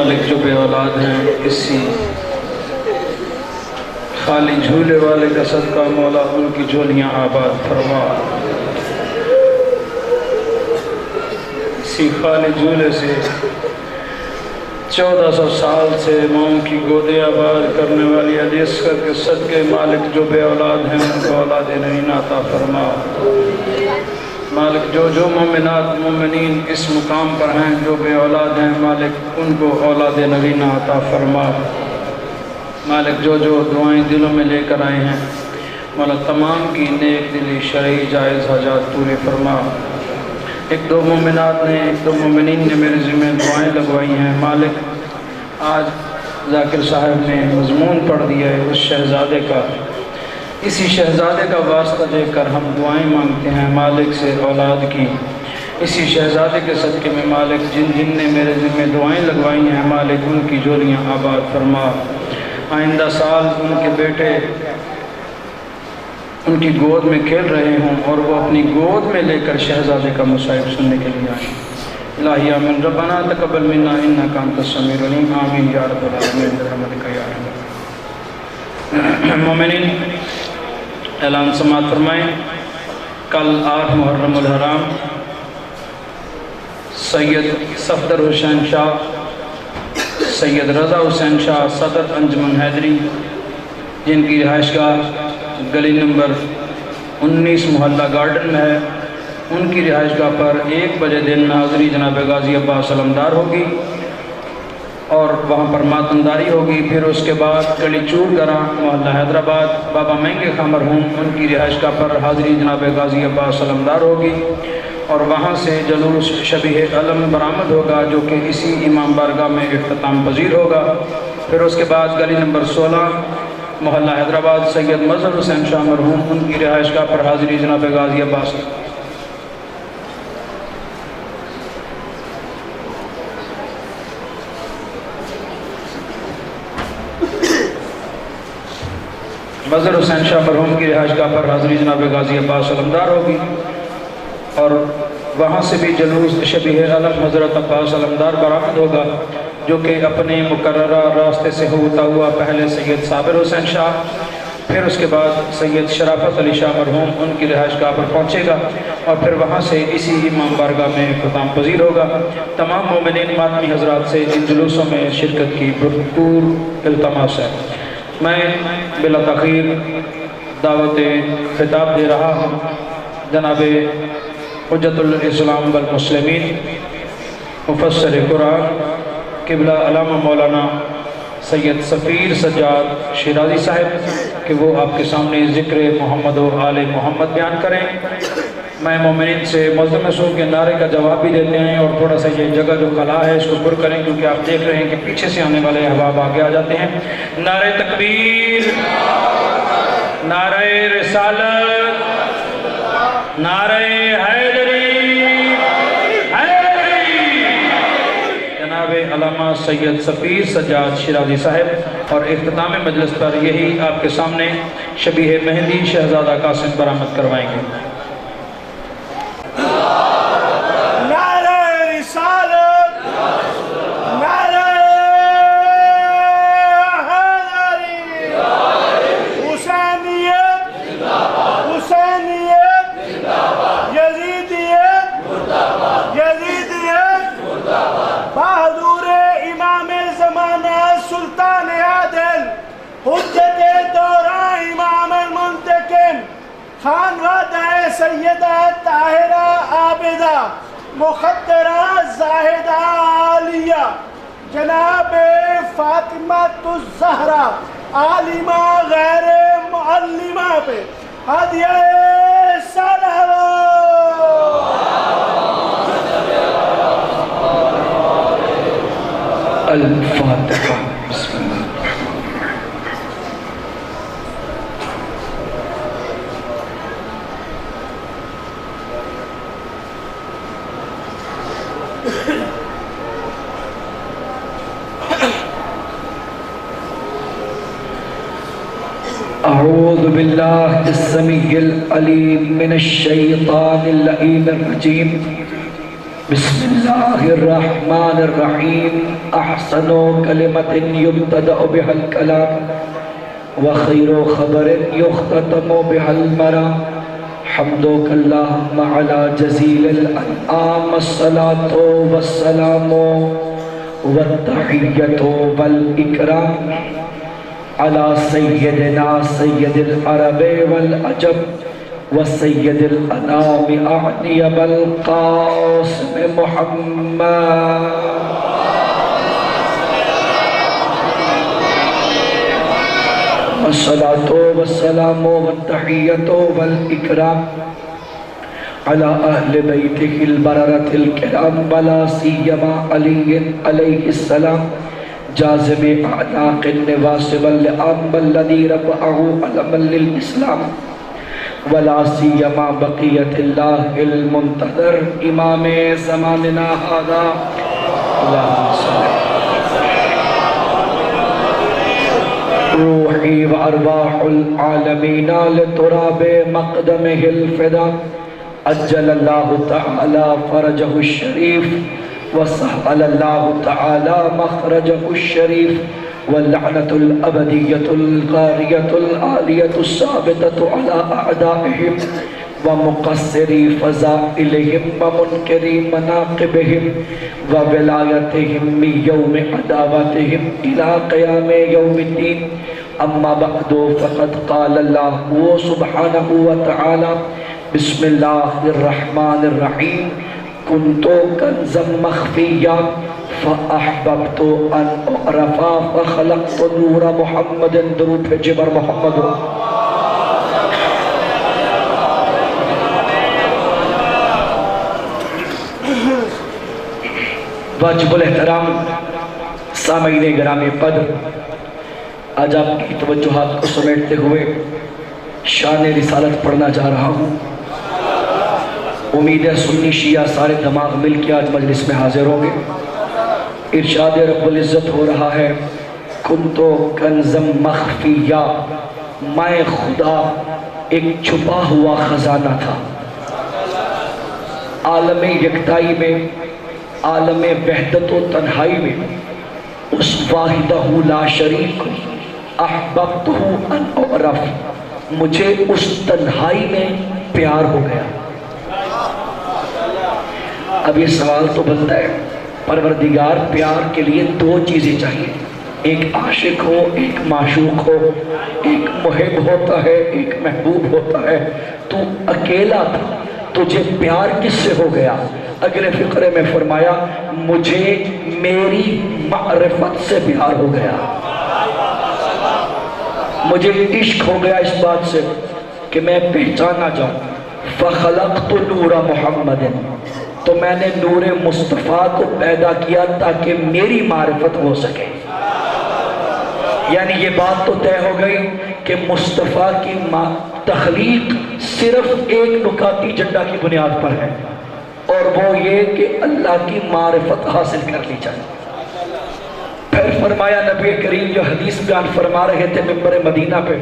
مالک جو بے اولاد ہیں، اسی خالی جھولے والے کا صدقہ مولا ان کی جھولیاں آباد فرما۔ اسی خالی جھولے سے 1400 سال سے ماؤں کی گودیں آباد کرنے والی علی اصغر کے صدقے مالک جو بے اولاد ہیں ان کو اولاد نعین عطا فرما۔ مالک جو مومنات مومنین اس مقام پر ہیں جو بے اولاد ہیں، مالک ان کو اولاد نعین عطا فرما۔ مالک جو دعائیں دلوں میں لے کر آئے ہیں، مولا تمام کی نیک دلی شرعی جائز حاجات پوری فرما۔ ایک دو مومنین نے میرے ذمہ دعائیں لگوائی ہیں، مالک آج ذاکر صاحب نے مضمون پڑھ دیا ہے اس شہزادے کا، اسی شہزادے کا واسطہ دے کر ہم دعائیں مانگتے ہیں مالک سے اولاد کی۔ اسی شہزادے کے صدقے میں مالک جن نے میرے ذمہ دعائیں لگوائی ہیں، مالک ان کی جھولیاں آباد فرما۔ آئندہ سال ان کے بیٹے ان کی گود میں کھیل رہے ہوں اور وہ اپنی گود میں لے کر شہزادے کا مصائب سننے کے لیے آئیں۔ الہی آمین۔ ربنا تقبل منا انک انت السمیع العلیم۔ آمین یا رب العالمین برحمتک یا ارحم۔ مومنین اعلان سماعت فرمائیں۔ کل 8 محرم الحرام سید صفدر حسین شاہ، سید رضا حسین شاہ صدر انجمن حیدری، جن کی رہائش گاہ گلی نمبر 19 محلہ گارڈن میں ہے، ان کی رہائش گاہ پر 1 بجے دن میں حاضری جناب غازی عباس علمدار ہوگی اور وہاں پر ماتمداری ہوگی۔ پھر اس کے بعد گلی چور گراں محلہ حیدرآباد بابا مہنگے خاں مرحوم ان کی رہائش گاہ پر حاضری جناب غازی عباس علمدار ہوگی اور وہاں سے جلوس شبیہ علم برآمد ہوگا جو کہ اسی امام بارگاہ میں اختتام پذیر ہوگا۔ پھر اس کے بعد گلی نمبر 16 محلہ حیدرآباد سید مظہر حسین شاہ مرحوم ان کی رہائش گاہ پر حاضری جناب غازی عباس مظہر حسین شاہ مرحوم کی رہائش گاہ پر حاضری جناب غازی عباس علمدار ہوگی اور وہاں سے بھی جلوس شبیہ علم حضرت عباس علمدار برآمد ہوگا جو کہ اپنے مقررہ راستے سے ہوتا ہوا پہلے سید صابر حسین شاہ، پھر اس کے بعد سید شرافت علی شاہ مرحوم ان کی رہائش گاہ پر پہنچے گا اور پھر وہاں سے اسی امام بارگاہ میں اختتام پذیر ہوگا۔ تمام مومنین ماتمی حضرات سے ان جلوسوں میں شرکت کی بھرپور التماس ہے۔ میں بلا تاخیر دعوت خطاب دے رہا ہوں جناب حجت الاسلام والمسلمین مفسر قرآن قبلہ علامہ مولانا سید سفیر سجاد شیرازی صاحب کہ وہ آپ کے سامنے ذکر محمد و آل محمد بیان کریں۔ میں مومنین سے ملتمس ہوں کہ نعرے کا جواب بھی دیتے ہیں اور تھوڑا سا یہ جگہ جو خلا ہے اس کو پر کریں کیونکہ آپ دیکھ رہے ہیں کہ پیچھے سے آنے والے احباب آگے آ جاتے ہیں۔ نعرہ تکبیر، نعرہ رسالت، نعرہ حیدری، جناب علامہ سید سفیر سجاد شیرازی صاحب، اور اختتام مجلس پر یہی آپ کے سامنے شبیہ مہندی شہزادہ قاسم برآمد کروائیں گے۔ حجت دوران امام المنتقم خانوادہ سیدہ طاہرہ عابدہ مخدرہ زاہدہ عالیہ جناب فاطمہ الزہرا عالمہ غیر معلمہ پہ ہدیہ سلام۔ الفاتحہ۔ بسم اللہ۔ اعوذ باللہ السمیع العلیم من الشیطان اللعین الرجیم بسم اللہ الرحمن الرحیم احسن کلمۃ یبتدأ بها الکلام وخیر خبر یختتم بها المرام حمدک اللہم علی جزیل الانعام الصلاة والسلام والتحیۃ والاکرام علی سیدنا سید العرب والعجم وسید الانام اعنی بالقاسم محمد والصلاة والسلام والتحیۃ والاکرام علی اہل بیتہ البررۃ الکرام ولا سیما علی علیہ السلام جاذب اعناق النواسب اللئام الذی رفعہ علما للاسلام ولا سیما بقیت اللہ المنتظر امام زماننا هذا اللہم صلی روحی و ارواح العالمین لتراب مقدمہ الفدا اجل اللہ تعالی فرجہ الشریف وسهل اللہ تعالی مخرجہ الشریف واللعنة الأبدية الغارية العالية الثابتة على أعدائهم ومقصري فضائلهم ومنكري مناقبهم وولايتهم من يوم عداوتهم إلى قيام يوم الدين أما بعد فقد قال الله سبحانه وتعالى بسم الله الرحمن الرحيم كنت كنزا مخفيا فأحببت أن أعرف فخلقت نور محمد درود پہ جبر محمد واجب الاحترام سامعین گرامی قدر آج آپ کی توجہات کو سمیٹتے ہوئے شان رسالت پڑھنا جا رہا ہوں امید ہے سنی شیعہ سارے دماغ مل کے آج مجلس میں حاضر ہوں گے ارشاد رب العزت ہو رہا ہے کنتو کنزم مخفیہ میں خدا ایک چھپا ہوا خزانہ تھا عالم یکتائی میں عالم وحدت و تنہائی میں اس واحدہ لا شریک احببتہ ان اعرف مجھے اس تنہائی میں پیار ہو گیا اب یہ سوال تو بنتا ہے پروردگار پیار کے لیے دو چیزیں چاہیے ایک عاشق ہو ایک معشوق ہو ایک محب ہوتا ہے ایک محبوب ہوتا ہے تو اکیلا تھا تجھے پیار کس سے ہو گیا اگلے فقرے میں فرمایا مجھے میری معرفت سے پیار ہو گیا مجھے عشق ہو گیا اس بات سے کہ میں پہچانا جاؤں فخلقت نور محمد تو میں نے نور مصطفیٰ کو پیدا کیا تاکہ میری معرفت ہو سکے یعنی یہ بات تو طے ہو گئی کہ مصطفیٰ کی تخلیق صرف ایک نکاتی جنڈا کی بنیاد پر ہے اور وہ یہ کہ اللہ کی معرفت حاصل کر لی جائے پھر فرمایا نبی کریم جو حدیث بیان فرما رہے تھے منبر مدینہ پہ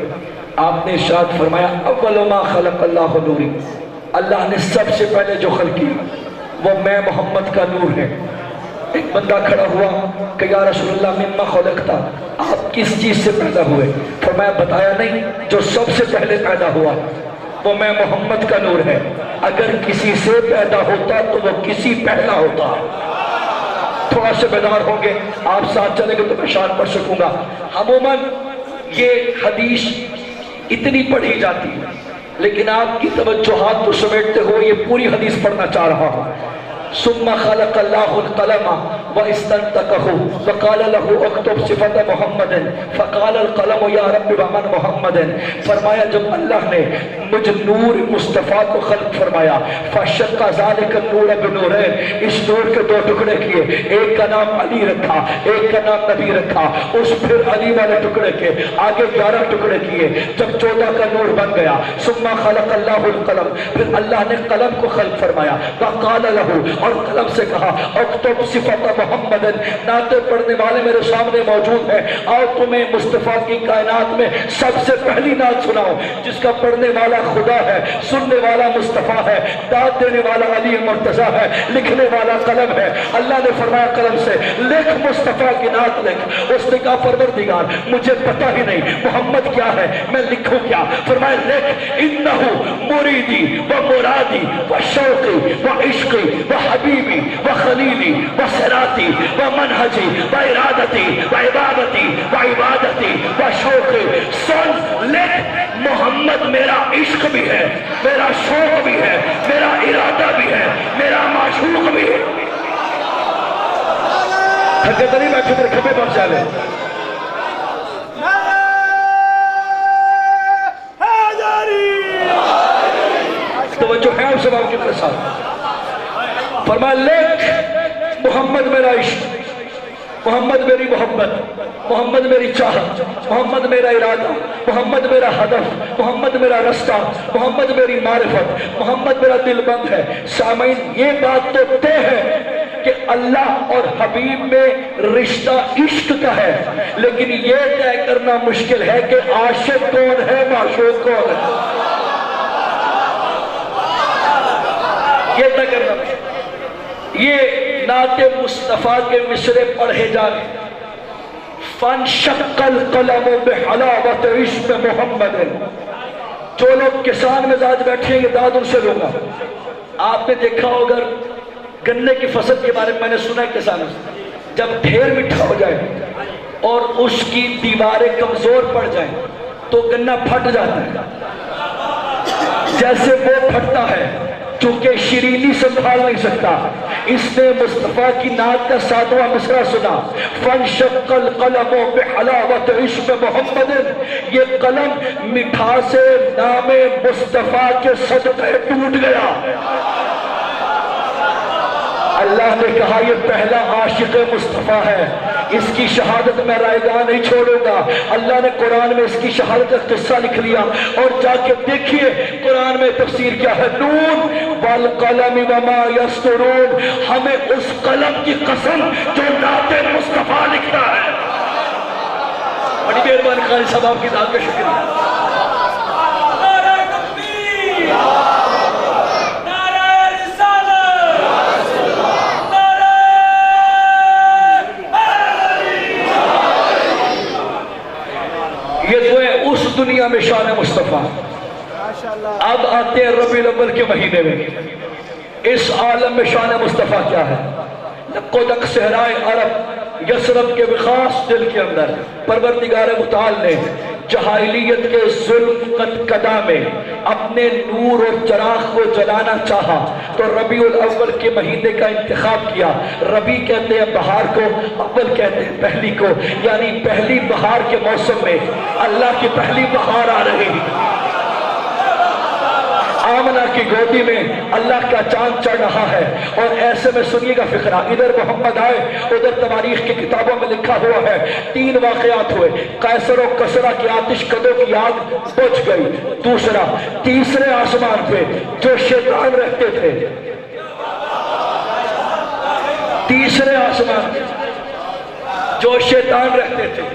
آپ نے ارشاد فرمایا اول ما خلق اللہ نوری اللہ نے سب سے پہلے جو خلق کیا وہ میں محمد کا نور ہے ایک بندہ کھڑا ہوا کہ یا رسول اللہ مما خلقتا آپ کس چیز سے پیدا ہوئے فرمایا بتایا نہیں جو سب سے پہلے پیدا ہوا وہ میں محمد کا نور ہے اگر کسی سے پیدا ہوتا تو وہ کسی پہلا ہوتا تھوڑا سے بیدار ہوں گے آپ ساتھ چلیں گے تو میں شان پڑھ سکوں گا عموماً یہ حدیث اتنی پڑھی جاتی ہے لیکن آپ کی توجہات کو سمیٹتے ہوئے یہ پوری حدیث پڑھنا چاہ رہا ہوں ثم خلق اللہ القلم واستنطقه وقال له اكتب صفت محمد فقال القلم یا رب ومن محمد فرمایا جب اللہ نے مجھ نور مصطفیٰ کو خلق فرمایا فشق ذلك النور بنورین اس نور کے دو ٹکڑے کیے ایک کا نام علی رکھا ایک کا نام نبی رکھا اس پھر علی والے ٹکڑے کے آگے 11 ٹکڑے کیے جب 14 کا نور بن گیا ثم خلق اللہ القلم پھر اللہ نے قلم کو خلق فرمایا وقال له اور قلم سے کہا اکتب صفت محمد، نعتیں پڑھنے والے میرے سامنے موجود ہیں، آؤ تمہیں مصطفیٰ کی کائنات میں سب سے پہلی نعت سناؤ جس کا پڑھنے والا خدا ہے، سننے والا مصطفیٰ ہے، داد دینے والا علی مرتضیٰ ہے، لکھنے والا قلم ہے۔ اللہ نے فرمایا قلم سے لکھ مصطفیٰ کی نعت لکھ۔ اس نے کہا پروردگار مجھے پتہ ہی نہیں محمد کیا ہے، میں لکھوں کیا؟ فرمایا لکھ انہو مریدی و مرادی و شوقی و عشقی و حبیبی و خلیلی و صراطی و منہجی و ارادتی و عبادتی و عبادتی و شوقی۔ سن لکھ محمد میرا عشق بھی ہے، میرا شوق بھی ہے، میرا ارادہ بھی ہے، میرا معشوق بھی ہے۔ تھکے تو نہیں بیٹھے میرے کھپے پر چالے۔ توجہ ہے اس سباب کے میرے ساتھ۔ فرمایا لکھ محمد میرا عشق، محمد میری محبت، محمد میری چاہت، محمد میرا ارادہ، محمد میرا ہدف، محمد میرا رستہ، محمد میری معرفت، محمد میرا دل بند ہے۔ سامعین یہ بات تو طے ہے کہ اللہ اور حبیب میں رشتہ عشق کا ہے، لیکن یہ طے کرنا مشکل ہے کہ عاشق کون ہے، معشوق کون ہے۔ یہ طے کرنا مشکل۔ یہ نعت مصطفیٰ کے مصرے پڑھے جانے فانشق القلم بحلاوت عشق محمد، جو لوگ کسان مزاج بیٹھے ہیں یہ داد ان سے لوں گا۔ آپ نے دیکھا ہوگا گنے کی فصل کے بارے میں نے سنا ہے کسانوں سے، جب ڈھیر میٹھا ہو جائے اور اس کی دیواریں کمزور پڑ جائیں تو گنا پھٹ جاتا ہے، جیسے وہ پھٹتا ہے چونکہ شیرینی سنبھال نہیں سکتا۔ اس نے مصطفیٰ کی نعت کا 7واں مصرع سنا، فانشق القلم بحلاوت عشق محمد، یہ قلم مٹھاس نام مصطفیٰ کے صدقے ٹوٹ گیا۔ اللہ نے کہا یہ پہلا عاشق مصطفیٰ ہے، اس کی شہادت میں رائے گاہ نہیں چھوڑوں گا۔ اللہ نے قرآن میں اس کی شہادت کا قصہ لکھ لیا، اور جا کے دیکھیے قرآن میں تفسیر کیا ہے، نون والقلم وما یسطرون، ہمیں اس قلم کی قسم جو نعت مصطفیٰ لکھتا ہے۔ بڑی مہربانی قاری صاحب آپ کی ذات کا شکریہ۔ یہ تو ہے اس دنیا میں شان مصطفیٰ۔ اب آتے ہیں ربیع الاول کے مہینے میں، اس عالم میں شان مصطفیٰ کیا ہے؟ لقدق صحرائے عرب یثرب کے خاص دل کے اندر پروردگار متعال نے جاہلیت کے ظلم قدقدہ میں اپنے نور اور چراغ کو جلانا چاہا تو ربیع الاول کے مہینے کا انتخاب کیا۔ ربیع کہتے ہیں بہار کو، اول کہتے ہیں پہلی کو، یعنی پہلی بہار کے موسم میں اللہ کی پہلی بہار آ رہی ہے۔ آمنہ کی گودی میں اللہ کا چاند چڑھ رہا ہے، اور ایسے میں سنیے گا فقرہ، ادھر محمد آئے ادھر تواریخ کی کتابوں میں لکھا ہوا ہے 3 واقعات ہوئے۔ قیصر و کسریٰ کی آتش کدوں کی آگ بجھ گئی۔ دوسرا، تیسرے آسمان پہ جو شیطان رہتے تھے، تیسرے آسمان پہ جو شیطان رہتے تھے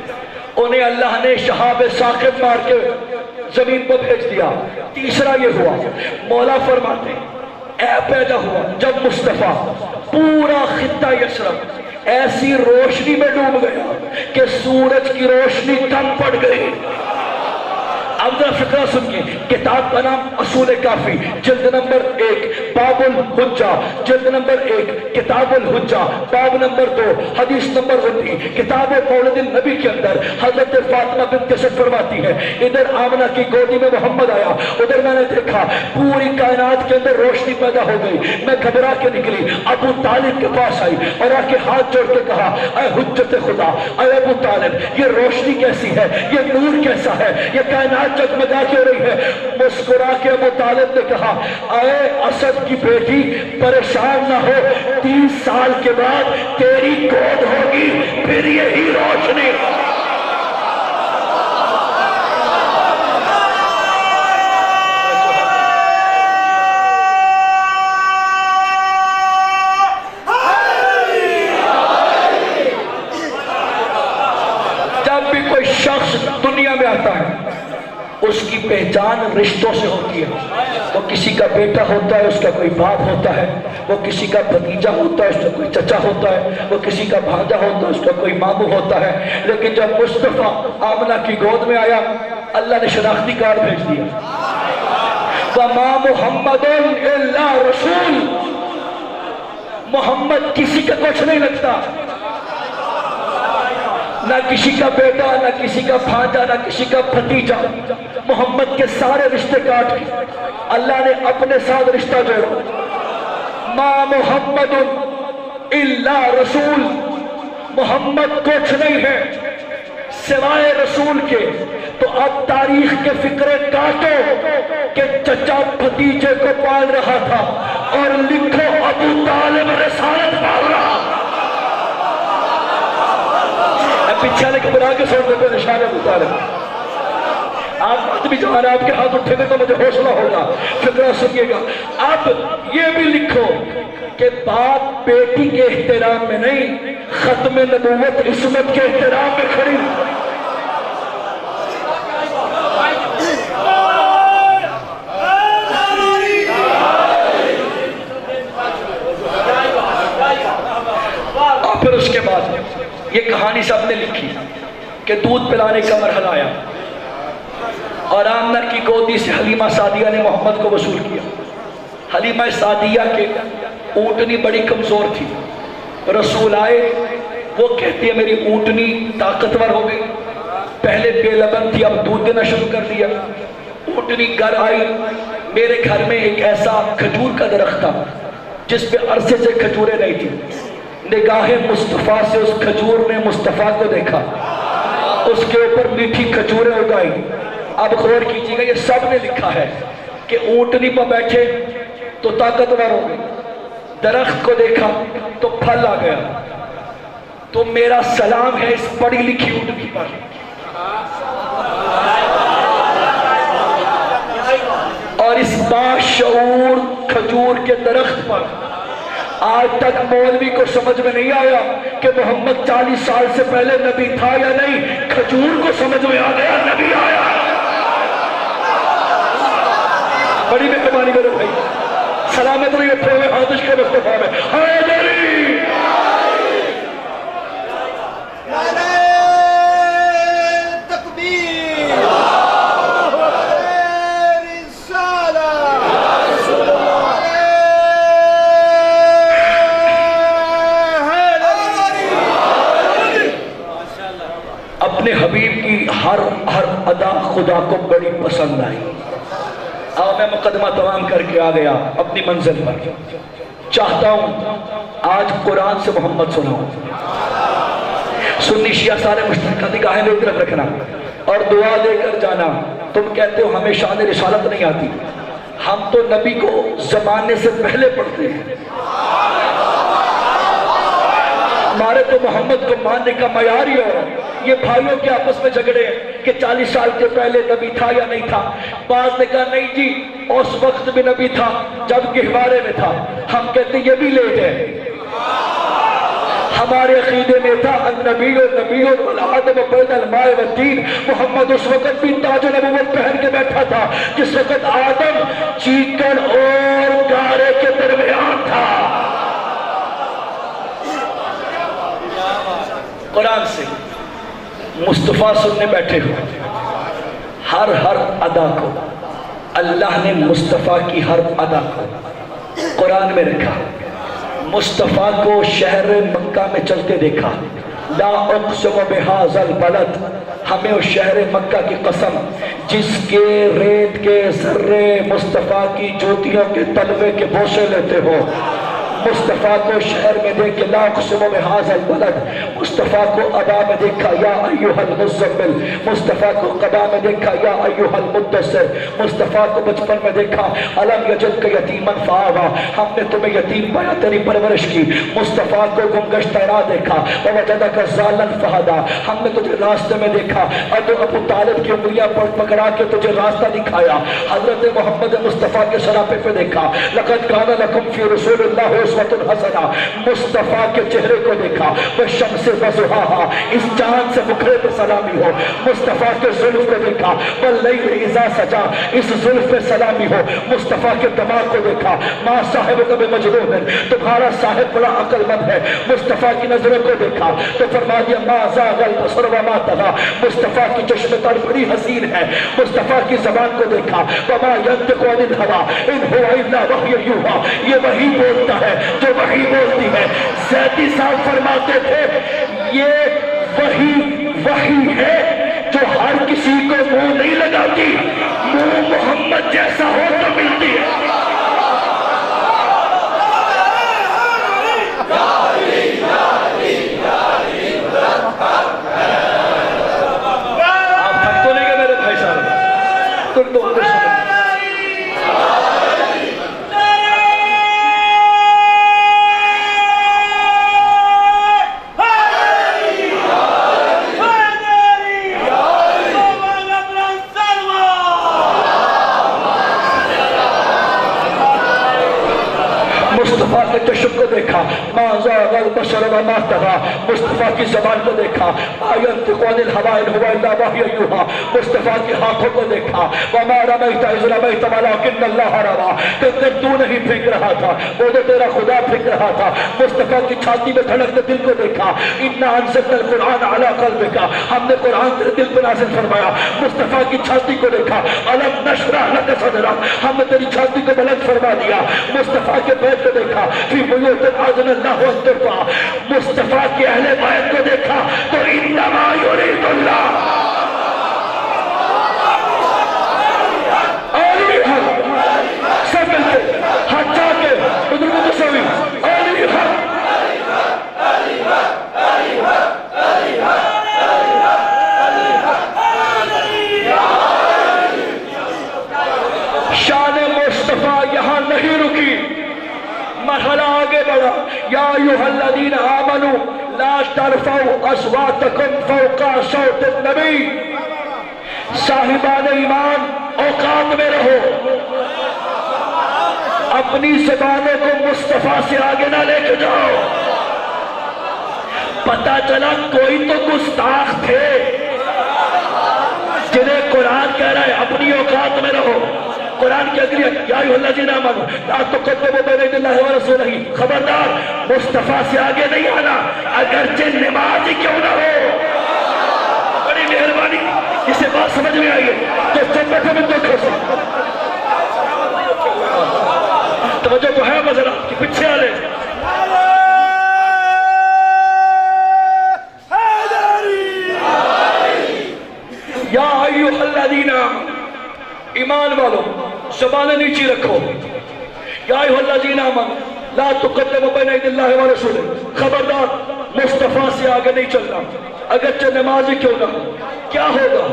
انہیں اللہ نے شہاب ثاقب مار کے زمین پر بھیج دیا۔ تیسرا یہ ہوا، مولا فرماتے اے پیدا ہوا جب مصطفیٰ پورا خطہ یثرب ایسی روشنی میں ڈوب گیا کہ سورج کی روشنی کم پڑ گئی۔ اب ذرا فقرہ سنیے، کتاب کا نام اصول کافی، جلد نمبر 1 باب الحجہ، جلد نمبر 1 کتاب الحجہ، باب نمبر 2 حدیث نمبر 19، کتاب مولد النبی کے اندر حضرت فاطمہ بنت اسد فرماتی ہے ادھر آمنہ کی گودی میں محمد آیا، ادھر میں نے دیکھا پوری کائنات کے اندر روشنی پیدا ہو گئی، میں گھبرا کے نکلی، ابو طالب کے پاس آئی اور آ کے ہاتھ جوڑ کے کہا اے حجت خدا، اے ابو طالب یہ روشنی کیسی ہے، یہ نور کیسا ہے، یہ کائنات جگمگا کے ہو رہی ہے۔ مسکرا کے ابو طالب نے کہا اے اسد کی بیٹی پریشان نہ ہو، 30 سال کے بعد تیری گود ہوگی پھر یہی روشنی۔ جب بھی کوئی شخص دنیا میں آتا ہے اس کی پہچان رشتوں سے ہوتی ہے. وہ کسی کا بیٹا ہوتا ہے، اس کا کوئی باپ ہوتا ہے، وہ کسی کا بھتیجا ہوتا ہے، اس کا کوئی چچا ہوتا ہے، وہ کسی کا بھانجا ہوتا ہے، اس کا کوئی ماموں ہوتا ہے. لیکن جب مصطفیٰ آمنہ کی گود میں آیا اللہ نے شناختی کارڈ بھیج دیا. وَمَا مُحَمَّدٌ إِلَّا رَسُولٌ. محمد کسی کا کچھ نہیں لگتا، نہ کسی کا بیٹا، نہ کسی کا بھانجا، نہ کسی کا بھتیجا. محمد کے سارے رشتے کاٹ کے اللہ نے اپنے ساتھ رشتہ جوڑا. ما محمد الا رسول. محمد کچھ نہیں ہے سوائے رسول کے. تو اب تاریخ کے فقرے کاٹو کہ چچا بھتیجے کو پال رہا تھا اور لکھو ابو طالب رسالت پال رہا. پیچھے لے کے بنا کے سوڑ دیتے نشان ابو طالب. آپ بات بھی جوان آپ کے ہاتھ اٹھے گے تو مجھے حوصلہ ہوگا. فقرہ سنیے گا. اب یہ بھی لکھو کہ باپ بیٹی کے احترام میں نہیں، ختم نبوت عصمت کے احترام میں کھڑی. اور پھر اس کے بعد یہ کہانی سب نے لکھی کہ دودھ پلانے کا مرحلہ آیا اور آمنہ کی گودی سے حلیمہ سعدیہ نے محمد کو وصول کیا. حلیمہ سعدیہ کے اونٹنی بڑی کمزور تھی. رسول آئے، وہ کہتی ہے میری اونٹنی طاقتور ہو گئی. پہلے بے لبن تھی، اب دودھ دینا شروع کر دیا. اونٹنی گھر آئی. میرے گھر میں ایک ایسا کھجور کا درخت تھا جس پہ عرصے سے کھجوریں نہیں تھی. نگاہ مصطفیٰ سے اس کھجور نے مصطفیٰ کو دیکھا، اس کے اوپر میٹھی کھجوریں اگائی. اب غور کیجیے گا، یہ سب نے لکھا ہے کہ اونٹنی پر بیٹھے تو طاقتور ہو گئی، درخت کو دیکھا تو پھل آ گیا. تو میرا سلام ہے اس پڑھی لکھی اونٹنی پر. اور اس باشعور کھجور کے درخت پر آج تک مولوی کو سمجھ میں نہیں آیا کہ محمد 40 سال سے پہلے نبی تھا یا نہیں. کھجور کو سمجھ میں آ گیا نبی آیا. بڑی مہربانی میرے بھائی. سلامت رہیے پھر ہوئے حادث کے مصطفیٰ میں. حیدری نعرہ تکبیر، اپنے حبیب کی ہر ادا خدا کو بڑی پسند آئی. اب میں مقدمہ تمام کر کے آ گیا اپنی منزل پر. چاہتا ہوں آج قرآن سے محمد سناؤں. سنی شیعہ سارے مشترکہ نگاہیں میری طرف رکھنا اور دعا دے کر جانا. تم کہتے ہو ہمیں شان رسالت نہیں آتی، ہم تو نبی کو زمانے سے پہلے پڑھتے ہیں. ہمارے تو محمد کو ماننے کا معیار ہی ہے. یہ بھائیوں کے آپس میں جھگڑے ہیں کہ 40 سال کے پہلے نبی تھا یا نہیں تھا. بعض نے کہا نہیں جی اس وقت بھی نبی تھا جب گہوارے میں تھا. ہم کہتے ہیں یہ بھی لیٹ ہے. ہمارے عقیدے میں تھا النبی والآدم بین الماء والدین. محمد اس وقت بھی تاج نبوت پہن کے بیٹھا تھا جس وقت آدم چیکن اور گارے کے درمیان تھا. قرآن سے مصطفیٰ سننے بیٹھے ہوئے. ہر ادا کو اللہ نے مصطفیٰ کی ہر ادا کو قرآن میں رکھا. مصطفیٰ کو شہر مکہ میں چلتے دیکھا. لا اقسم بہذا البلد، ہمیں اس شہر مکہ کی قسم جس کے ریت کے ذرے مصطفیٰ کی جوتیوں کے تلوے کے بوسے لیتے ہو. مصطفیٰ کو شہر میں دیکھ کے لا اقسم بہذا البلد. مصطفیٰ کو ادا میں دیکھا یا ایھا المزمل. مصطفیٰ کو قدا میں دیکھا یا ایھا المدثر. مصطفیٰ کو بچپن میں دیکھا الم یجدک یتیما فآویٰ، ہم نے تمہیں یتیم پایا تیری پرورش کی. مصطفیٰ کو گمگشتہ راہ دیکھا ووجدک ضالا فہدیٰ، ہم نے تجھے راستے میں دیکھا اور ابو طالب کی انگلیاں پکڑا کے تجھے راستہ دکھایا. حضرت محمد مصطفیٰ کے سراپے پہ دیکھا لقد کان لکم فی رسول اللہ اسوۃ حسنہ. مصطفیٰ کے چہرے کو دیکھا والشمس وضحاہا، اس چاند سے مکھڑے پہ سلامی ہو، مصطفیٰ کے زلف کو دیکھا، واللیل اذا سجا، اس زلف پہ سلامی ہو، مصطفیٰ کے دماغ کو دیکھا، ما صاحب کبھی مجنون ہے، تمہارا صاحب بڑا عقل مند ہے، مصطفیٰ کی نظروں کو دیکھا تو فرما دیا ما زاغ البصر وما طغى، مصطفیٰ کی چشم تر بڑی حسین ہے، مصطفیٰ کی زبان کو دیکھا، وما ينطق عن الهوى ان هو الا وحی یوحى، یہ وحی بولتا ہے جو وحی بولتی ہے۔ زیدی صاحب فرماتے تھے یہ وحی ہے جو ہر کسی کو منہ نہیں لگاتی، منہ محمد جیسا ہو تو ملتی ہے۔ آپ تھک تو نہیں گئے میرے بھائی صاحب؟ تم تو ادھر سنو۔ مصطفیٰ کے چشم کو دیکھا، ما زاغ البصر وما طغى، مصطفیٰ کی زبان کو دیکھا، ما ينطق عن الهوى ان هو الا وحی یوحى، مصطفیٰ کے ہاتھوں کو دیکھا، وما رمیت اذ رمیت ولکن اللہ رمی، کہ تو نہیں پھینک رہا تھا، وہ تو تیرا خدا پھینک رہا تھا۔ مصطفیٰ کی چھاتی میں دھڑکتے دل کو دیکھا، انا انزلنا القرآن علی قلبک، ہم نے قرآن تیرے دل پہ نازل فرمایا۔ مصطفیٰ کی چھاتی کو دیکھا، الم نشرح لک صدرک، ہم نے تیری چھاتی کو بلند فرما دیا۔ مصطفیٰ کے بیت کو دیکھا، فی بیوت اذن اللہ ان ترفع، مصطفیٰ کے اہل بیت کو دیکھا تو انما یرید اللہ علی حق، سب ملتے ہاتھ جا کے بزرگوں کو سوئی علی حق، شان مصطفیٰ یہاں نہیں رکی، مرحلہ آگے بڑھا۔ یا ایھا الذین آمنوا لا ترفعوا اصواتکم فوق صوت النبی، صاحبان ایمان اوقات میں رہو، اپنی زبانوں کو مصطفیٰ سے آگے نہ لے کے جاؤ۔ پتہ چلا کوئی تو گستاخ تھے جنہیں قرآن کہہ رہا ہے اپنی اوقات میں رہو۔ قرآن کی اگلی یا ایھا الذین آمنوا لا تقدموا بین یدی اللہ ورسولہ، خبردار مصطفیٰ سے آگے نہیں آنا، اگرچہ نماز ہی کیوں نہ ہو۔ بڑی مہربانی، اسے بات سمجھ میں آئی ہے تو چند بیٹھے میں دیکھو سے توجہ تو ہے مذرا کہ پیچھے آ لے۔ یا ایھا الذین آمنوا، ایمان والو زبانیں نیچی رکھو۔ یا ایھا الذین آمنوا لا تقدموا بین یدی اللہ ورسولہ، خبردار مصطفیٰ سے آگے نہیں چلنا، اگرچہ نماز ہی کیوں نہ ہو۔ کیا ہوگا؟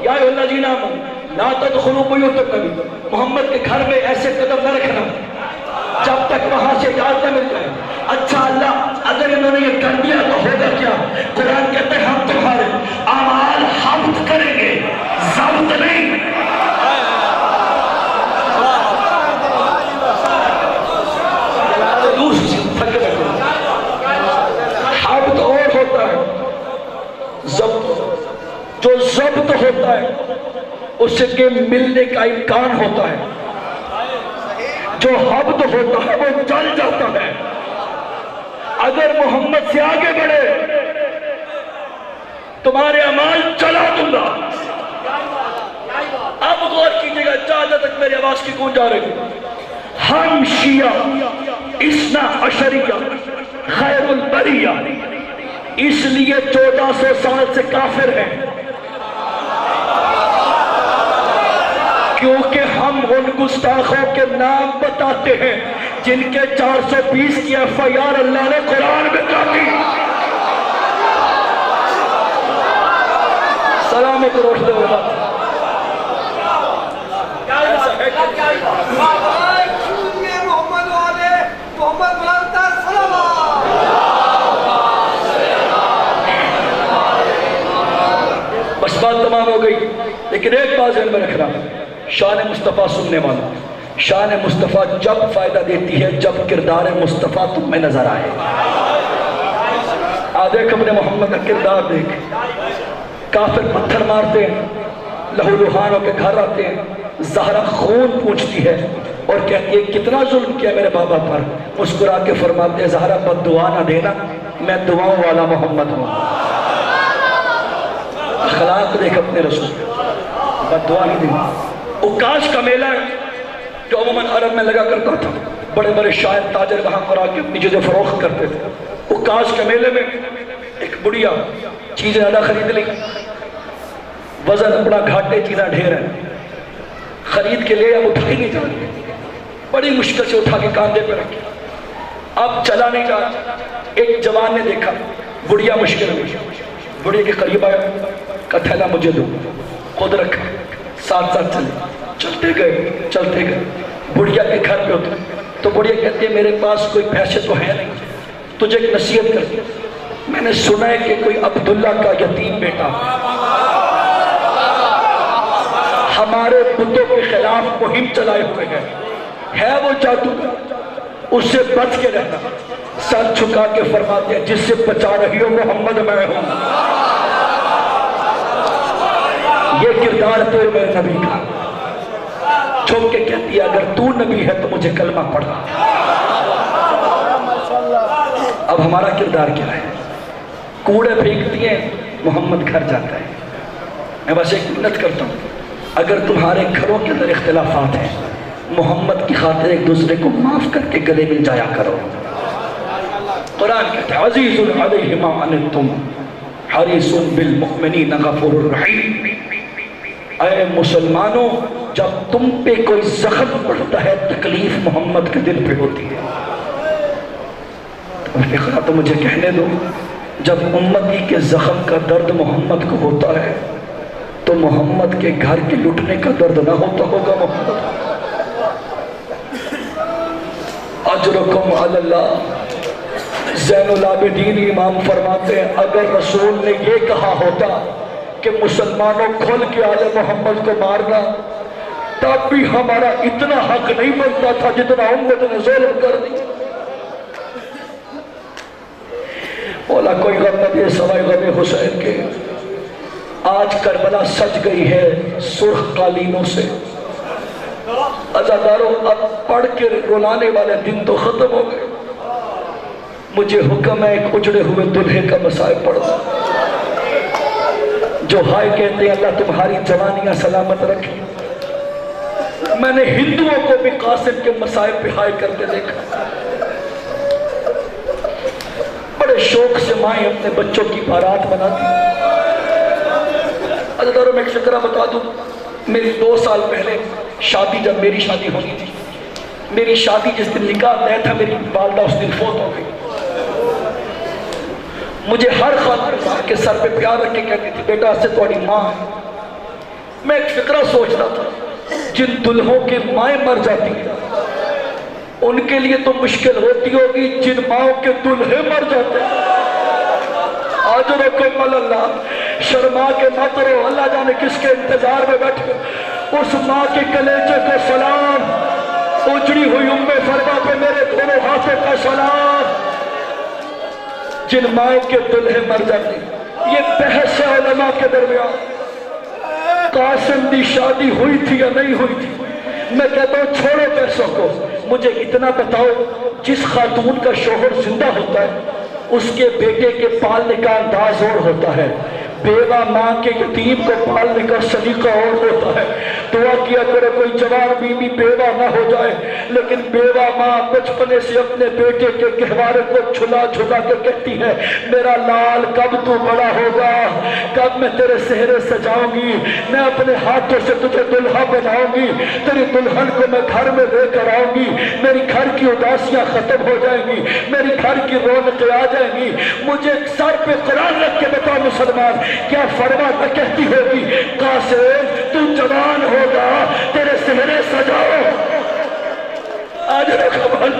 یا ایھا الذین آمنوا لا تدخلوا بیوت النبی، محمد کے گھر میں ایسے قدم نہ رکھنا جب تک وہاں سے اجازت نہ مل جائے۔ اچھا اللہ اگر انہوں نے یہ کر دیا تو ہوگا کیا؟ قرآن کہتے ہیں ہم تمہارے اعمال حفظ کریں گے، ضبط نہیں۔ حفظ اور ہوتا ہے، ضبط جو ضبط ہوتا ہے اس کے ملنے کا امکان ہوتا ہے، جو حفظ ہوتا ہے وہ جل جاتا ہے۔ اگر محمد سے آگے بڑھے تمہارے اعمال چلا دوں گا۔ اب غور کیجئے گا، جہاں تک میری آواز کی گونج آ رہی ہے، ہم شیعہ اثنا عشریہ خیر البریہ اس لیے 1400 سال سے کافر ہیں کیونکہ ہم ان گستاخوں کے نام بتاتے ہیں جن کے 420 کی FIR اللہ نے قرآن میں کاٹی۔ سلامت روشتے ہوئے محمد والے محمد بلندر صلوات۔ بس بات تمام ہو گئی، لیکن ایک بات ذہن میں رکھنا، شان مصطفیٰ سننے والا، شان مصطفیٰ جب فائدہ دیتی ہے جب کردار مصطفیٰ تم میں نظر آئے۔ دیکھ اپنے محمد کا کردار دیکھ. کافر پتھر مارتے ہیں, لہو لہانوں کے گھر آتے ہیں, زہرا خون پوچھتی ہے اور کہتی ہے کتنا ظلم کیا میرے بابا پر. مسکرا کے فرماتے ہیں زہرا بد دعا نہ دینا, میں دعاؤں والا محمد ہوں. اخلاق دیکھ اپنے رسول, بد دعا نہیں دینا. عکاش کا میلہ ہے جو عموماً عرب میں لگا کرتا تھا, بڑے بڑے شاعر تاجر وہاں پر آ کے اپنی چیزیں فروخت کرتے تھے. عکاش کے میلے میں ایک بڑھیا چیزیں زیادہ خرید لی, وزن اپنا گھاٹے چیزیں ڈھیر ہیں, خرید کے لے اب اٹھائی نہیں جاتی, بڑی مشکل سے اٹھا کے کاندھے پہ رکھی, اب چلا نہیں جا. ایک جوان نے دیکھا بڑھیا مشکل میں, بڑھیا کے قریب آیا, کہا تھیلا مجھے دو, خود رکھا, ساتھ ساتھ چلتے گئے. بڑھیا کے گھر پہ اترے تو بڑھیا کہتے ہیں میرے پاس کوئی پیسے تو ہے نہیں, تجھے ایک نصیحت کرتی, میں نے سنا ہے کہ کوئی عبداللہ کا یتیم بیٹا ہمارے بتوں کے خلاف مہم چلائے ہوئے ہے وہ جادوگر, اس سے بچ کے رہنا. سر جھکا کے فرماتے ہیں جس سے بچا رہی ہو محمد میں ہوں. یہ کردار تو میرے نبی کا. چھوپ کے کہتی ہے اگر تو نبی ہے تو مجھے کلمہ پڑھا. اب ہمارا کردار کیا ہے؟ کوڑے پھینکتی ہیں, محمد گھر جاتا ہے. میں بس ایک منت کرتا ہوں, اگر تمہارے گھروں کے اندر اختلافات ہیں, محمد کی خاطر ایک دوسرے کو معاف کر کے گلے مل جایا کرو. قرآن کہتا ہے عزیز علیہ ما عنتم حریص بالمؤمنین غفور الرحیم. اے مسلمانوں, جب تم پہ کوئی زخم پڑتا ہے تکلیف محمد کے دل پہ ہوتی ہے. فقرہ تو مجھے کہنے دو, جب امتی کے زخم کا درد محمد کو ہوتا ہے تو محمد کے گھر کے لٹنے کا درد نہ ہوتا ہوگا محمد. اجرکم علی اللہ. زین العابدین امام فرماتے ہیں اگر رسول نے یہ کہا ہوتا کہ مسلمانوں کھل کے آل محمد کو مارنا, تب بھی ہمارا اتنا حق نہیں بنتا تھا جتنا امت نے ظلم کر دی. مولا کوئی غم نہ دے سوائے غم حسین کے. آج کربلا سج گئی ہے سرخ قالینوں سے. عزاداروں اب پڑھ کے رلانے والے دن تو ختم ہو گئے. مجھے حکم ہے ایک اجڑے ہوئے دلہے کا مسائب پڑھو. جو ہائے کہتے ہیں اللہ تمہاری جوانیاں سلامت رکھے. میں نے ہندوؤں کو بھی قاسم کے مسائب پہ ہائے کرتے دیکھا. بڑے شوق سے مائیں اپنے بچوں کی بارات مناتی. عزاداروں میں ایک فقرہ بتا دوں, میری 2 سال پہلے شادی, جب میری شادی ہونی تھی, میری شادی جس دن نکاح طے تھا میری والدہ اس دن فوت ہو گئی. مجھے ہر خاتون ماں کے سر پہ پیار رکھ کے کہتی تھی بیٹا اس سے تھوڑی ماں ہے. میں ایک فقرہ سوچ رہا تھا, جن دلہوں کے مائیں مر جاتی ہیں ان کے لیے تو مشکل ہوتی ہوگی جن ماؤں کے دلہے مر جاتے ہیں. اجرکم علی اللہ. شرما کے مت رہو, اللہ جانے کس کے انتظار میں بیٹھے. اس ماں کے کلیجے کو سلام, اجڑی ہوئی ام فرما پہ میرے دونوں ہاتھوں کا سلام. جن ماؤں کے دلہے مر جاتے. یہ بحث ہے علماء کے درمیان, قاسم دی شادی ہوئی تھی یا نہیں ہوئی تھی. میں کہتا ہوں چھوڑو پیسوں کو, مجھے اتنا بتاؤ جس خاتون کا شوہر زندہ ہوتا ہے اس کے بیٹے کے پالنے کا انداز اور ہوتا ہے, بیوہ ماں کے یتیم کو پالنے کا سلیقہ اور ہوتا ہے. دعا کیا کرے کوئی جوان بیوی بیوہ نہ ہو جائے, لیکن بیوہ ماں بچپنے سے اپنے بیٹے کے گہوارے کو جھلا جھلا کے کہتی ہے میرا لال کب تو بڑا ہوگا, کب میں تیرے سہرے سجاؤں گی, میں اپنے ہاتھوں سے تجھے دلہا بناؤں گی, تیری دلہن کو میں گھر میں لے کر آؤں گی, میری گھر کی اداسیاں ختم ہو جائیں گی, میری گھر کی رونقیں آ جائیں گی. مجھے سر پہ قرآن رکھ کے بتا مسلمان کیا فرما کر کہتی ہوگی قاسم تو جوان ہوگا, تیرے سہرے سجاؤ. آج رکھا بھل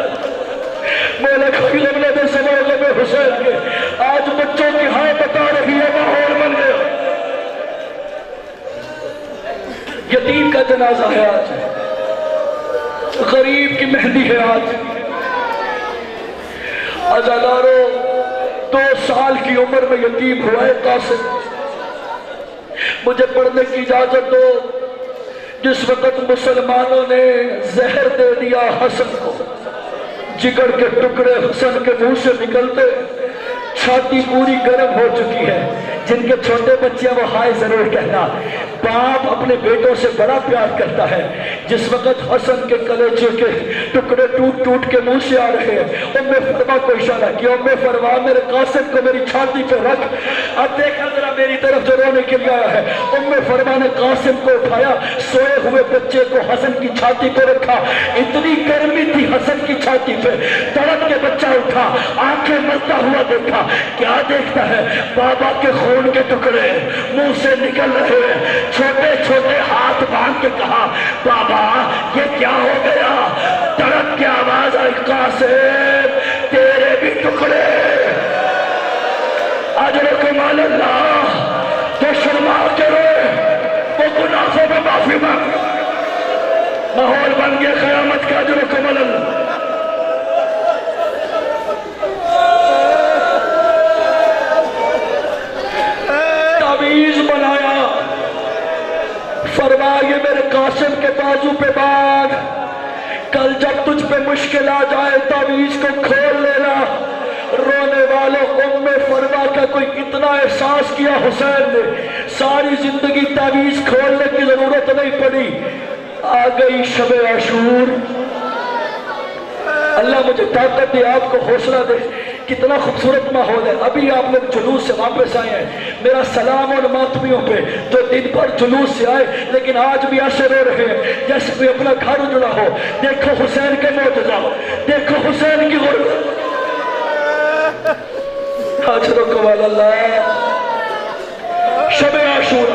مولا کوئی لملے دے سوائے لمے حسین کے. آج بچوں کی ہائے بتا رہی ہے ماحول بن گیا. یتیم کا جنازہ ہے آج, غریب کی مہندی ہے آج. عزاداروں 2 سال کی عمر میں یتیم ہوا ہے قاسم، مجھے پڑھنے کی اجازت دو۔ جس وقت مسلمانوں نے زہر دے دیا حسن کو، جگر کے ٹکڑے حسن کے منہ سے نکلتے، چھاتی پوری گرم ہو چکی ہے۔ جن کے چھوٹے بچے ہیں وہ ہائے ضرور کہنا۔ باپ اپنے بیٹوں سے بڑا پیار کرتا ہے۔ جس وقت حسن کے کلیجے کے ٹکڑے ٹوٹ ٹوٹ کے منہ سے آ رہے ہیں، ام فرما کو اشارہ کیا، ام فرما میرے قاسم کو میری چھاتی پہ رکھ، اب دیکھا ذرا میری طرف جو رونے کے لیے آیا ہے۔ ام فرما نے قاسم کو اٹھایا، سوئے ہوئے بچے کو حسن کی چھاتی پہ رکھا۔ اتنی گرمی تھی حسن کی چھاتی پہ، تڑپ کے بچہ اٹھا، آنکھیں ملتا ہوا دیکھا، کیا دیکھتا ہے؟ بابا کے خون کے ٹکڑے منہ سے نکل رہے ہیں۔ چھوٹے چھوٹے ہاتھ باندھ کے کہا، بابا یہ کیا ہو گیا؟ تڑپ کے آواز آئی، قاسم تیرے بھی ٹکڑے۔ اجرکم علی اللہ، تو شرما کے روئے، وہ گناہوں میں معافی مانگ، ماحول بن گیا قیامت کا۔ اجرکم علی اللہ۔ تعویذ بنایا، فرمایا یہ میرے قاسم کے بازو پہ باندھ، کل جب تجھ پہ مشکل آ جائے تعویذ کو کھول لینا۔ رونے والوں ام فرما کا کوئی اتنا احساس کیا حسین نے، ساری زندگی تعویذ کھولنے کی ضرورت نہیں پڑی۔ آ گئی شب عاشور، اللہ مجھے طاقت دے، آپ کو حوصلہ دے۔ کتنا خوبصورت ماحول ہے۔ ابھی آپ لوگ جلوس سے واپس آئے ہیں، میرا سلام اور ماتمیوں پہ جو دن بھر جلوس سے آئے لیکن آج بھی ایسے رو رہے ہیں جیسے کوئی اپنا گھر اجڑا ہو۔ دیکھو حسین کے معجزہ، دیکھو حسین کی غربت۔ اجرکم علی اللہ۔ شب عاشور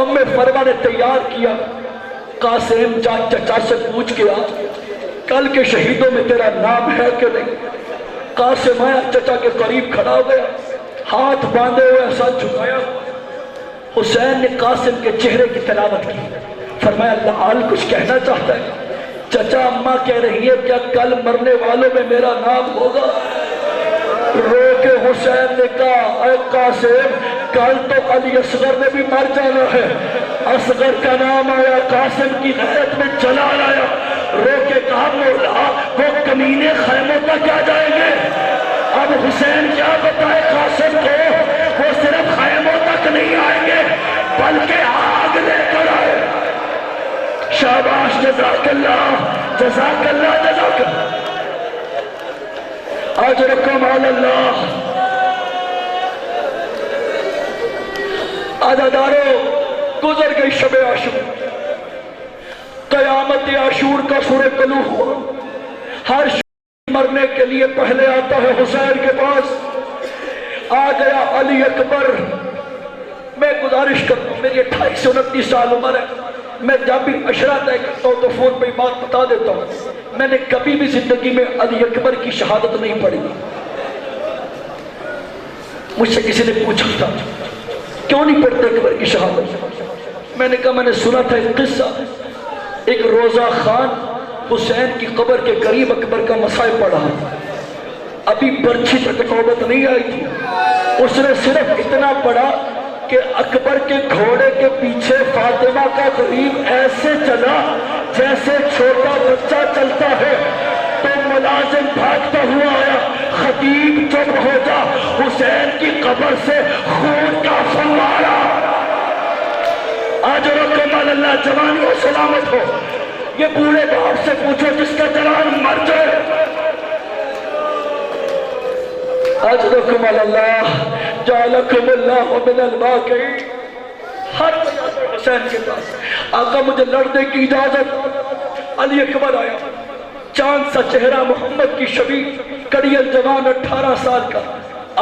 ام فرما نے تیار کیا، قاسم جا چچا سے پوچھ کے آ، کل کے شہیدوں میں تیرا نام ہے کہ نہیں؟ قاسم آیا، چچا کے قریب کھڑا ہو گیا، ہاتھ باندھے ہوئے ساتھ جھکایا۔ حسین نے قاسم کے چہرے کی تلاوت کی، فرمایا لعل کچھ کہنا چاہتا ہے؟ چچا اماں کہہ رہی ہے کیا کل مرنے والوں میں میرا نام ہوگا؟ رو کے حسین نے کہا اے قاسم کل تو علی اصغر نے بھی مر جانا ہے، اصغر کا نام آیا، قاسم کی غیرت میں جلال آیا۔ رو کے کہا مولا وہ کمینے خیموں تک آ جائیں گے۔ اب حسین کیا بتائے قاسم کو، وہ صرف خیموں تک نہیں آئیں گے بلکہ آگ لے کر آئے۔ شاباش، جزاک اللہ، جزاک اللہ، جزاک اللہ، اجرکم علی اللہ۔ عزادارو، گزر گئی شب عاشور، قیامت عاشور کا سورہ طلوع ہوا۔ ہر شہید مرنے کے لیے پہلے آتا ہے حسین کے پاس۔ آ گیا علی اکبر۔ میں گزارش کرتا ہوں، میری 28 سے 29 سال عمر ہے، میں جب بھی عشرہ طے کرتا ہوں تو فون پہ بات بتا دیتا ہوں، میں نے کبھی بھی زندگی میں علی اکبر کی شہادت نہیں پڑھی۔ مجھ سے کسی نے پوچھا تھا کیوں نہیں پڑھتے اکبر کی شہادت؟ میں نے کہا میں نے سنا تھا ایک قصہ، ایک روزہ خان حسین کی قبر کے قریب اکبر کا مصائب پڑھا، ابھی برچھی تک نوبت نہیں آئی تھی، اس نے صرف اتنا پڑھا کہ اکبر کے گھوڑے کے پیچھے فاطمہ کا غریب ایسے چلا جیسے چھوٹا بچہ چلتا ہے، تو ملازم بھاگتا ہوا آیا، خطیب چپ ہو جا، حسین کی قبر سے خون کا فوارہ۔ اجرکم علی اللہ، جوانی و سلامت ہو۔ یہ بوڑھے باپ سے پوچھو جس کا جوان مر جائے۔ اجرکم علی اللہ، جعلکم اللہ من الباقین۔ ہر حسین کے پاس آقا مجھے لڑنے کی اجازت۔ علی اکبر آیا، چاند سا چہرہ، محمد کی شبیہ، کڑیل جوان، 18 سال کا،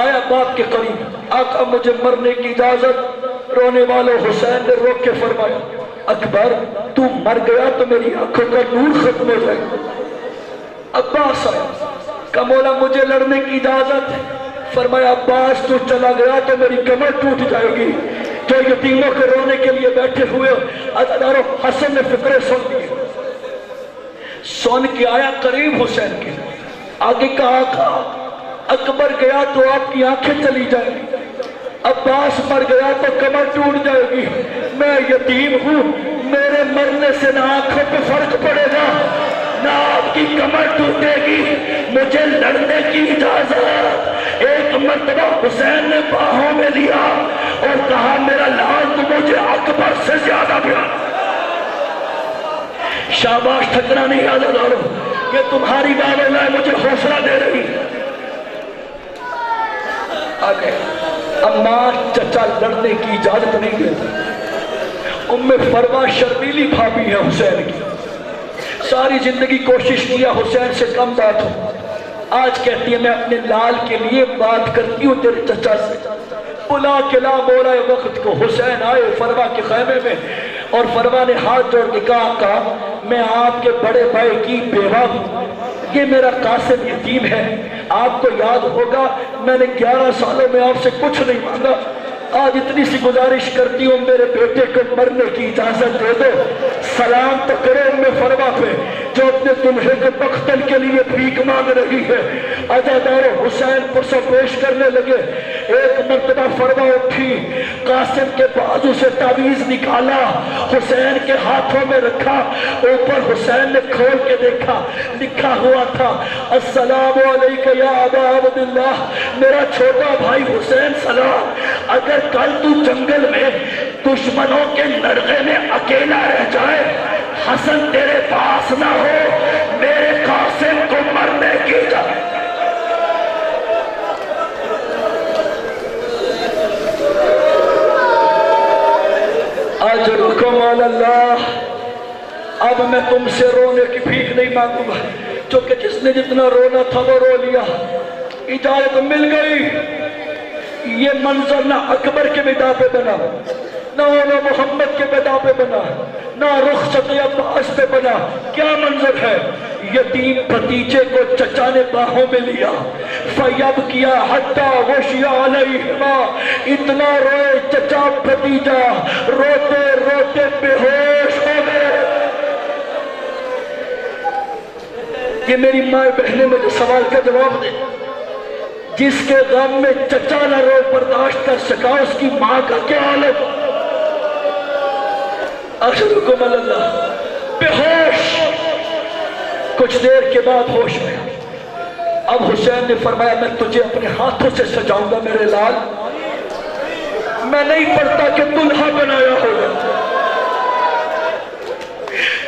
آیا باپ کے قریب، آقا مجھے مرنے کی اجازت۔ رونے والوں حسین نے روک کے فرمایا اکبر تو مر گیا تو میری آنکھوں کا نور ختم ہو جائے گا۔ عباس آیا، کہا مولا مجھے لڑنے کی اجازت۔ فرمایا عباس تو چلا گیا تو میری کمر ٹوٹ جائے گی۔ جو یتیموں کے رونے کے لیے بیٹھے ہوئے عزادارو، حسن نے فکرے سن دی، سن کے آیا قریب حسین کے، آگے کہا آقا اکبر گیا تو آپ کی آنکھیں چلی جائیں گی، عباس مر گیا تو کمر ٹوٹ جائے گی، میں یتیم ہوں، میرے مرنے سے نہ آنکھوں پہ فرق پڑے گا نہ آپ کی کمر ٹوٹے گی، مجھے لڑنے کی اجازت۔ ایک مرتبہ حسین نے باہوں میں لیا اور کہا میرا لال تو مجھے اکبر سے زیادہ پیارا۔ شاباش، تھکنا نہیں عزیزانو، یہ تمہاری بات اللہ مجھے حوصلہ دے رہی۔ آگے اماں چچا لڑنے کی اجازت نہیں دیتی۔ ام فروا شرمیلی بھابی ہے حسین کی، ساری زندگی کوشش کیا حسین سے کم بات ہو، آج کہتی ہے میں اپنے لال کے لیے بات کرتی ہوں تیرے چچا سے۔ بلا کے لا مولا وقت کو حسین آئے فروا کے خیمے میں، اور فروا نے ہاتھ جوڑ کے کہا میں آپ کے بڑے بھائی کی بیوہ ہوں، یہ میرا قاسم یتیم ہے، آپ کو یاد ہوگا میں نے 11 سالوں میں آپ سے کچھ نہیں مانگا، آج اتنی سی گزارش کرتی ہوں میرے بیٹے کو مرنے کی اجازت دے دو۔ سلام تو کرے ام فروا پہ جو اپنے دلہے کے مقتل کے لیے بھیک مانگ رہی ہے۔ عزادار حسین پرسوں پیش کرنے لگے، ایک مرتبہ فروا اٹھی، قاسم کے بازو سے تعویذ نکالا، حسین کے ہاتھوں میں رکھا، اوپر حسین نے کھول کے دیکھا، لکھا ہوا تھا السلام علیکہ یا ابا عبداللہ، میرا چھوٹا بھائی حسین سلام، اگر کل تو جنگل میں دشمنوں کے نرغے میں اکیلا رہ جائے، حسن تیرے پاس نہ ہو، میرے قاسم کو مرنے کی اجازت۔ اجرکم علی اللہ۔ اب میں تم سے رونے کی بھیک نہیں مانگوں گا، چونکہ جس نے جتنا رونا تھا وہ رو لیا، اجازت مل گئی۔ یہ منظر نہ اکبر کے بدا پہ بنا، نہ اولا محمد کے بدا پہ بنا، نہ رخصت عباس پہ بنا، کیا منظر ہے؟ یتیم بھتیجے کو چچا نے باہوں میں لیا، فیب کیا حتی غشی علیہما، اتنا روئے چچا بھتیجا، روتے روتے بے ہوش ہو گئے۔ یہ میری ماں بہنیں مجھے سوال کا جواب دے، جس کے غم میں چچا نہ رو برداشت کر سکا اس کی ماں کا کیا حال ہے؟ اشرکم اللہ، بے ہوش، کچھ دیر کے بعد ہوش میں۔ اب حسین نے فرمایا میں تجھے اپنے ہاتھوں سے سجاؤں گا میرے لال، میں نہیں پڑھتا کہ دلہا بنایا ہوگا،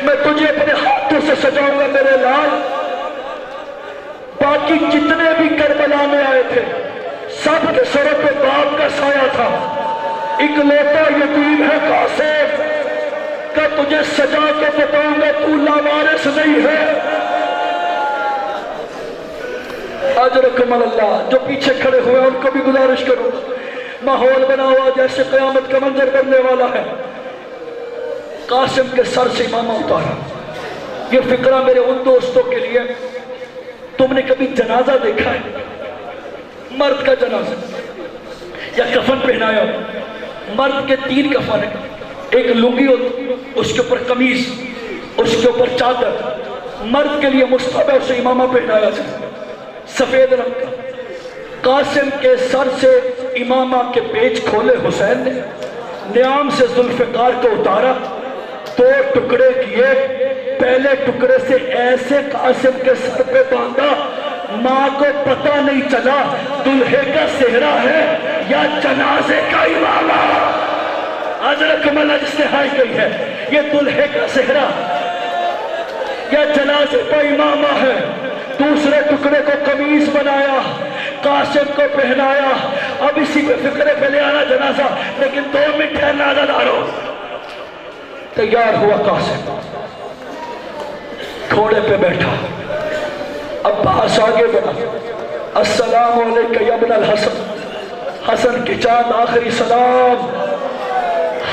میں تجھے اپنے ہاتھوں سے سجاؤں گا میرے لال۔ باقی جتنے بھی کربلا میں آئے تھے سب کے سروں پہ باپ کا سایہ تھا، اکلوتا یتیم ہے قاسم کا تجھے سجا کے بتاؤں گا تو لاوارث نہیں ہے۔ اجرکم اللہ، جو پیچھے کھڑے ہوئے ان کو بھی گزارش کروں، ماحول بنا ہوا جیسے قیامت کا منظر بننے والا ہے۔ قاسم کے سر سے امامہ اتارا، یہ فقرہ میرے ان دوستوں کے لیے، تم نے کبھی جنازہ دیکھا ہے؟ مرد کا جنازہ یا کفن پہنایا، مرد کے 3 کفن ہیں، ایک لنگی ہوتی، اس کے اوپر قمیض، اس کے اوپر چادر، مرد کے لیے مستحب ہے اسے امامہ پہنایا جائے سفید رنگ کا۔ قاسم کے سر سے امامہ کے پیچ کھولے حسین نے، نیام سے ذوالفقار کو اتارا، 2 ٹکڑے کیے، پہلے ٹکڑے سے ایسے قاسم کے سر پہ باندھا ماں کو پتہ نہیں چلا دلہے کا صحرا ہے یا جنازے کا امامہ۔ حضرت کمالہ جس نے ہائی گئی ہے، یہ دلہے کا صحرا یا جنازے کا امامہ ہے۔ دوسرے ٹکڑے کو قمیص بنایا، قاسم کو پہنایا، اب اسی پہ فکرے پہ لے آنا جنازہ، لیکن 2 منٹ ٹھہرنا عزادارو۔ تیار ہوا قاسم، گھوڑے پہ بیٹھا، عباس آگے بڑھا، السلام علیکہ یا ابن الحسن، حسن کی چاند آخری سلام۔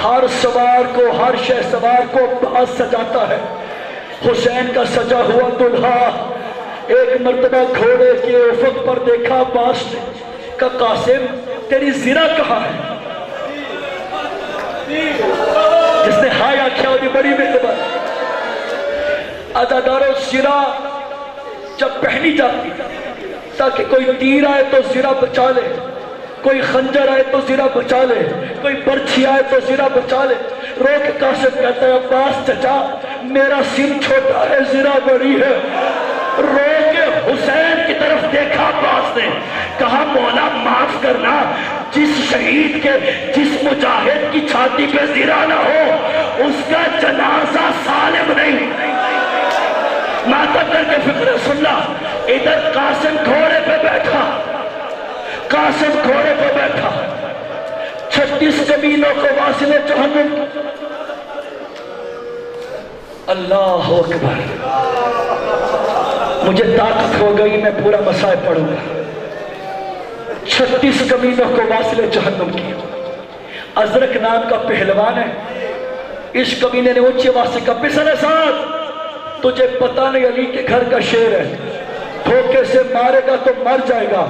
ہر سوار کو، ہر شہ سوار کو عباس سجاتا ہے، حسین کا سجا ہوا دلہا۔ ایک مرتبہ گھوڑے کے افق پر دیکھا عباس نے، کہا قاسم تیری زرہ کہاں ہے؟ جس نے ہائے آکھیا ہوتی بڑی مہربانی۔ عزادارو زرہ جب پہنی جاتی تاکہ کوئی تیر آئے تو زرہ بچا لے، کوئی خنجر آئے تو زرہ بچا لے، کوئی برچھی آئے تو زرہ بچا لے۔ رو کے قاسم کہتا ہے عباس چچا میرا سر چھوٹا ہے زرہ بڑی ہے۔ رو کے حسین کی طرف دیکھا عباس نے، کہا مولا معاف کرنا، جس شہید کے جس مجاہد کی چھاتی پہ زرہ نہ ہو اس کا جنازہ سالم نہیں۔ ماتم کر کے فکر سننا، ادھر قاسم گھوڑے پہ بیٹھا، قاسم گھوڑے پہ بیٹھا، 36 کمینوں کو واصل جہنم۔ اللہ اکبر، مجھے طاقت ہو گئی میں پورا مسائل پڑھوں گا۔ 36 کمینوں کو واصل جہنم کی۔ ازرق نام کا پہلوان ہے، اس کمینے نے اونچے واسطے کا پسر ساتھ تجھے پتہ نہیں علی کے گھر کا شیر ہے، دھوکے سے مارے گا تو مر جائے گا،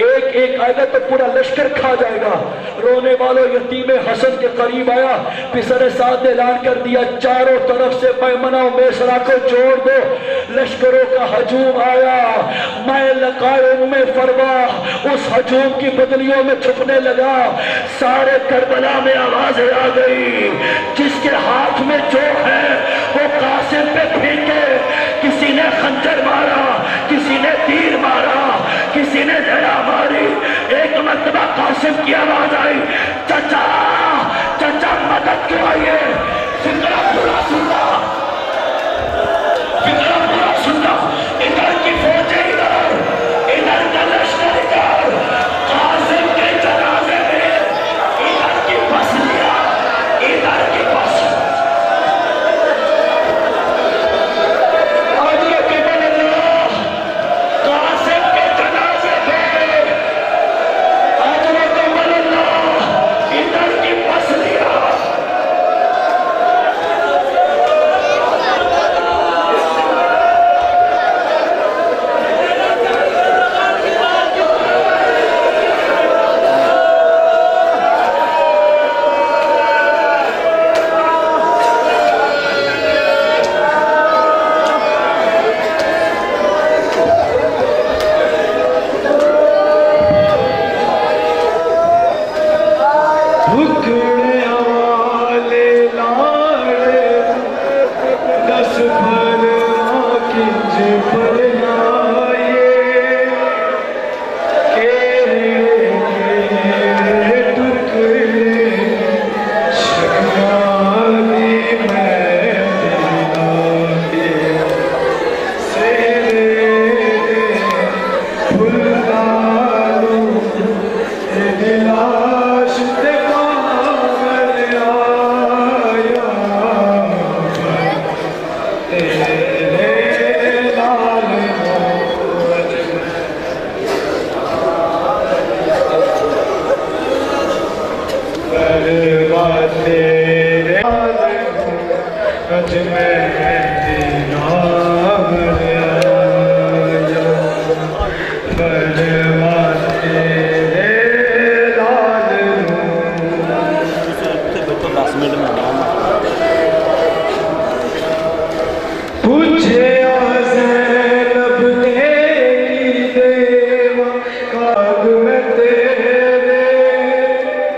ایک ایک آئے گا تو پورا لشکر کھا جائے گا۔ رونے والوں یتیم حسن کے قریب آیا، پسر سعد نے اعلان کر دیا چاروں طرف سے میمنہ و میسرہ کو جوڑ دو۔ لشکروں کا ہجوم آیا، میں لقائے ام فروا اس ہجوم کی بدلیوں میں چھپنے لگا۔ سارے کربلا میں آوازیں آ گئی، جس کے ہاتھ میں جو ہے وہ قاسم پہ پھینکے۔ کسی نے خنجر مارا، کسی نے تیر مارا، کسی نے دھڑا ماری۔ ایک مرتبہ قاسم کی آواز آئی، چچا چچا مدد کیوں آئیے؟ فکرہ پورا سننا، فکرہ پورا سننا، ادھر کی فوجیں ادھر، ادھر کا لشکر ادھر، قاسم کے جنازے میں ادھر کی پسلیاں، ادھر کی پسلیاں۔ برباد